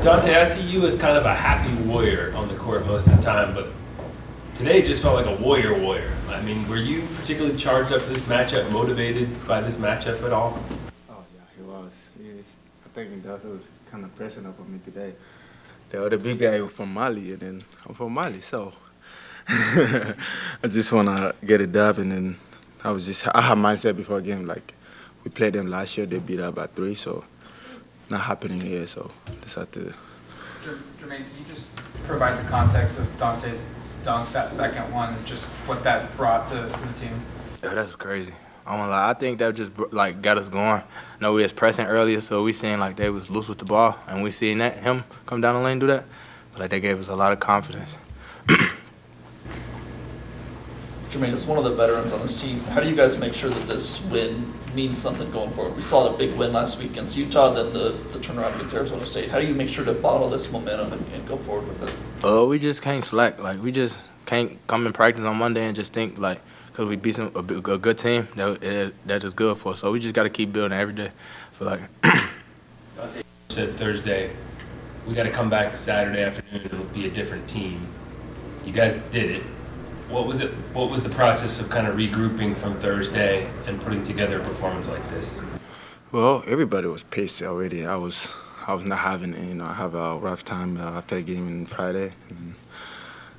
Dante, I see you as kind of a happy warrior on the court most of the time, but today just felt like a warrior. I mean, were you particularly charged up for this matchup, motivated by this matchup at all? Oh, yeah, he was. I think that was kind of pressing up on me today. The other big guy was from Mali, and then I'm from Mali, so I just want to get it done. And then I had mindset before a game, like we played them last year, they beat us by 3, so not happening here, so decided to. Jermaine, can you just provide the context of Dante's dunk, that second one, and just what that brought to the team? Yeah, that was crazy. I'm gonna lie, I think that just like got us going. I know we was pressing earlier, so we seen like they was loose with the ball, and we seen him come down the lane and do that. But like they gave us a lot of confidence. Jermaine, as one of the veterans on this team, how do you guys make sure that this win means something going forward? We saw the big win last week against Utah, then the turnaround against Arizona State. How do you make sure to bottle this momentum and go forward with it? We just can't slack. Like we just can't come in practice on Monday and just think like because we beat a good team that is good for us. So we just got to keep building every day. I feel like. Dante said Thursday, we got to come back Saturday afternoon. It'll be a different team. You guys did it. What was it? What was the process of kind of regrouping from Thursday and putting together a performance like this? Well, everybody was pissed already. I was not having it. I have a rough time after the game on Friday. And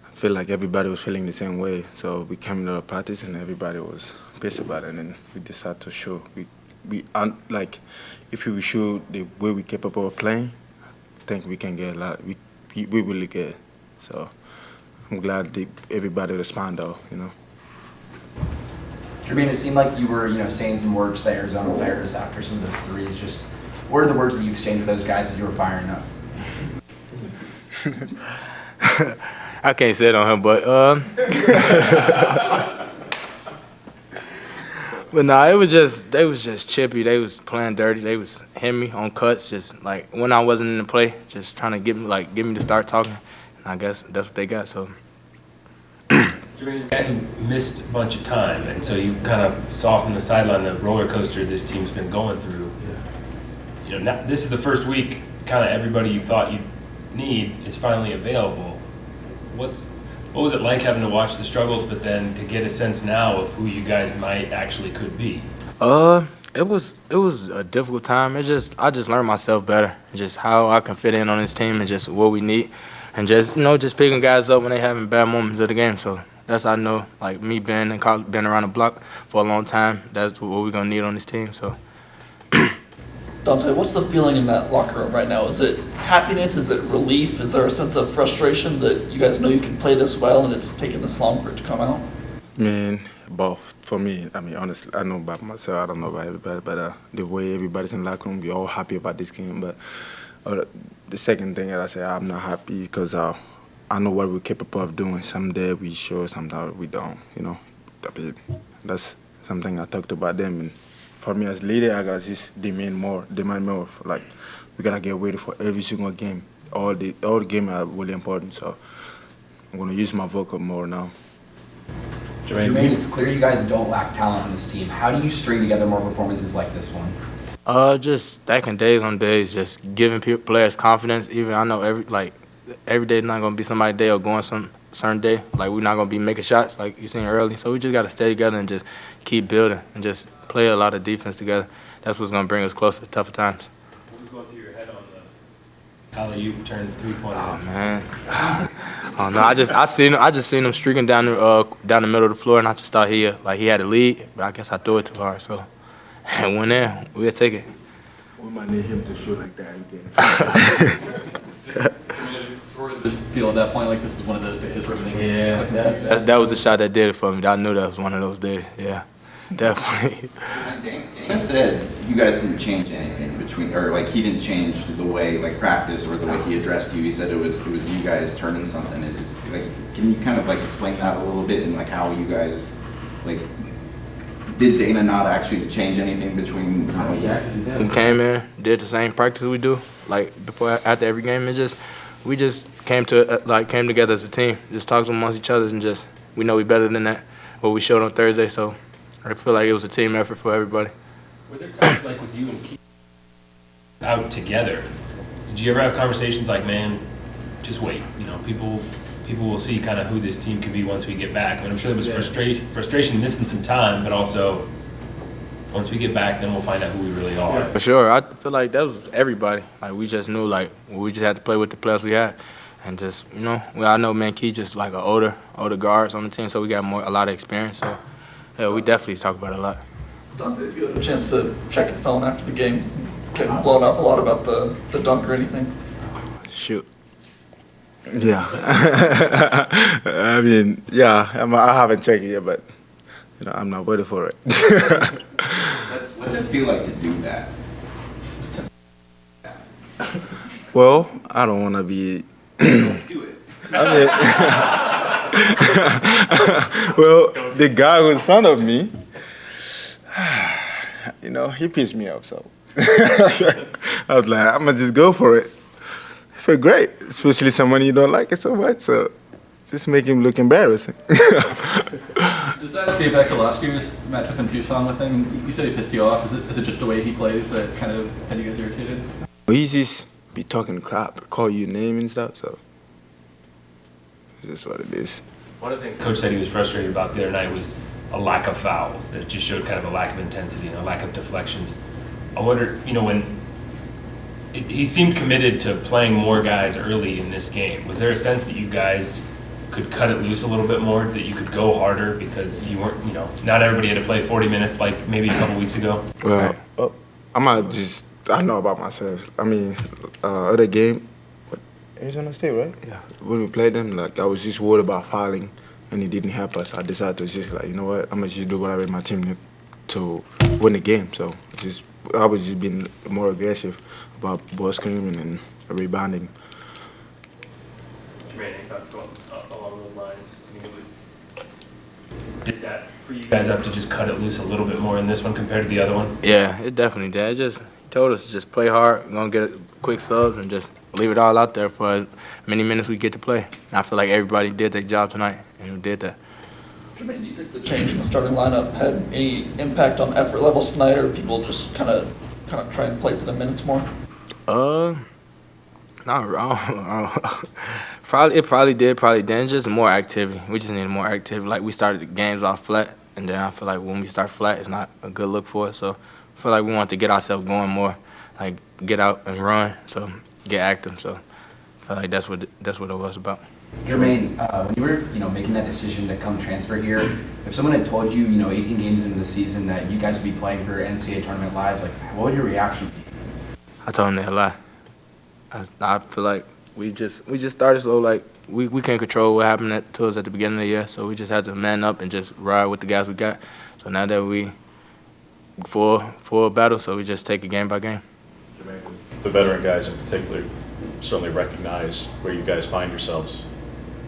I feel like everybody was feeling the same way. So we came to practice and everybody was pissed about it. And then we decided to show. Like, if we show the way we capable of playing, I think we can get a lot. We really good. So I'm glad everybody responded, Jermaine, it seemed like you were, saying some words to the Arizona players after some of those threes. Just what are the words that you exchanged with those guys as you were firing up? I can't say it on him, but but nah, they was just chippy. They was playing dirty. They was hitting me on cuts, just like when I wasn't in the play, just trying to get me to start talking. I guess that's what they got. So, Jermaine, guy who missed a bunch of time, and so you kind of saw from the sideline the roller coaster this team's been going through. Yeah. Now, this is the first week. Kind of everybody you thought you'd need is finally available. What was it like having to watch the struggles, but then to get a sense now of who you guys could be? It was a difficult time. I just learned myself better, just how I can fit in on this team, and just what we need. And just picking guys up when they having bad moments of the game. So that's I know, like me being around the block for a long time, that's what we're gonna need on this team. So Dante, what's the feeling in that locker room right now? Is it happiness? Is it relief? Is there a sense of frustration that you guys know you can play this well and it's taken this long for it to come out? Man, both. For me, I mean, honestly, I know about myself. I don't know about everybody, but the way everybody's in the locker room, we're all happy about this game. But the second thing is I say I'm not happy because I know what we're capable of doing. Someday we sure, sometimes we don't. That's something I talked about them. And for me as leader, I gotta just demand more. Like we gotta get ready for every single game. All the games are really important. So I'm gonna use my vocal more now. Jermaine, it's clear you guys don't lack talent on this team. How do you string together more performances like this one? Just stacking days on days, just giving players confidence. Even I know every day is not gonna be somebody's day or going some certain day. Like we're not gonna be making shots like you seen early. So we just gotta stay together and just keep building and just play a lot of defense together. That's what's gonna bring us closer to tougher times. What was going through your head on the alley-oop turn 3-pointer? Oh man, oh no! I just seen him streaking down the middle of the floor, and I just thought he had a lead, but I guess I threw it too hard. So. And went in, we'll take it. We might need him to shoot like that again. Sort of just feel at that point like this is one of those days where everything's that was the shot that did it for me. I knew that was one of those days. Yeah, definitely. Dana said you guys didn't change anything between, or like he didn't change the way like practice or the way he addressed you. He said it was you guys turning something. Can you kind of like explain that a little bit and like how you guys like. Did Dana not actually change anything between? We came in, did the same practice we do, like after every game. We just came together as a team, just talked amongst each other, and just we know we better than that. What we showed on Thursday, so I feel like it was a team effort for everybody. Were there times like with you and Keith out together Did you ever have conversations like, man, just wait, people will see kind of who this team can be once we get back? I mean, I'm sure there was frustration missing some time, but also once we get back, then we'll find out who we really are. For sure, I feel like that was everybody. Like we just knew, like we just had to play with the players we had, and just I know Key just like an older guards on the team, so we got a lot of experience. So yeah, we definitely talk about it a lot. Dante, if you had a chance to check your phone after the game, getting blown up a lot about the dunk or anything? Shoot. Yeah. I mean, yeah, I haven't checked it yet, but I'm not ready for it. What's it feel like to do that? Well, I don't want to be. Do it. I mean, well, the guy who in front of me, he pissed me off, so I was like, I'm gonna just go for it. I feel great, especially someone you don't like it so much, so just make him look embarrassing. Does that date back to last year's matchup in Tucson with him? You said he pissed you off. Is it just the way he plays that kind of had you guys irritated? He just be talking crap, call you a name and stuff, so it's just what it is. One of the things Coach said he was frustrated about the other night was a lack of fouls, that just showed kind of a lack of intensity and a lack of deflections. I wonder, when he seemed committed to playing more guys early in this game, was there a sense that you guys could cut it loose a little bit more, that you could go harder because you weren't, not everybody had to play 40 minutes like maybe a couple weeks ago? Well, I know about myself. I mean, other game, Arizona State, right? Yeah. When we played them, I was just worried about fouling, and it didn't help us. I decided to just you know what, I'm gonna just do whatever my team need to win the game. So I was just being more aggressive about ball screening and rebounding. Jermaine, any thoughts along those lines? Did that free you guys up to just cut it loose a little bit more in this one compared to the other one? Yeah, it definitely did. He told us to just play hard, we're gonna get quick subs, and just leave it all out there for as many minutes we get to play. I feel like everybody did their job tonight, and we did that. Jermaine, do you think the change in the starting lineup had any impact on effort levels tonight, or people just kind of try and play for the minutes more? Not wrong. It probably didn't. Just more activity. We just needed more activity. Like we started the games off flat, and then I feel like when we start flat, it's not a good look for us. So I feel like we want to get ourselves going more, like get out and run, so get active. So I feel like that's what it was about. Jermaine, when you were, making that decision to come transfer here, if someone had told you, 18 games into the season that you guys would be playing for NCAA tournament lives, what would your reaction be? I told them they lie. I feel like we just started slow. Like we can't control what happened to us at the beginning of the year, so we just had to man up and just ride with the guys we got. So now that we for a battle, so we just take it game by game. The veteran guys in particular certainly recognize where you guys find yourselves.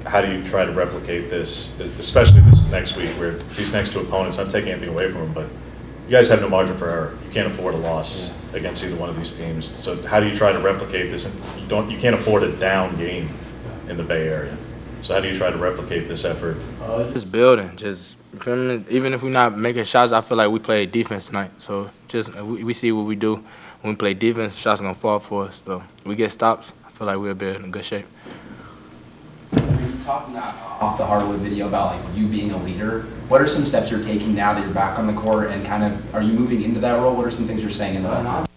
How do you try to replicate this, especially this next week where these next two opponents, not taking anything away from them, but you guys have no margin for error. You can't afford a loss against either one of these teams. So how do you try to replicate this? And you can't afford a down game in the Bay Area. So how do you try to replicate this effort? Just building, even if we're not making shots, I feel like we play defense tonight. So we see what we do when we play defense. Shots are gonna fall for us. So we get stops. I feel like we'll be in good shape. You talking off the hardwood video about you being a leader. What are some steps you're taking now that you're back on the court, and are you moving into that role? What are some things you're saying in the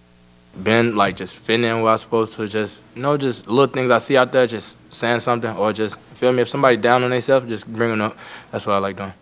Been just fitting in where I'm supposed to, just little things I see out there, just saying something, or just feel me. If somebody down on themselves, just bring them up. That's what I like doing.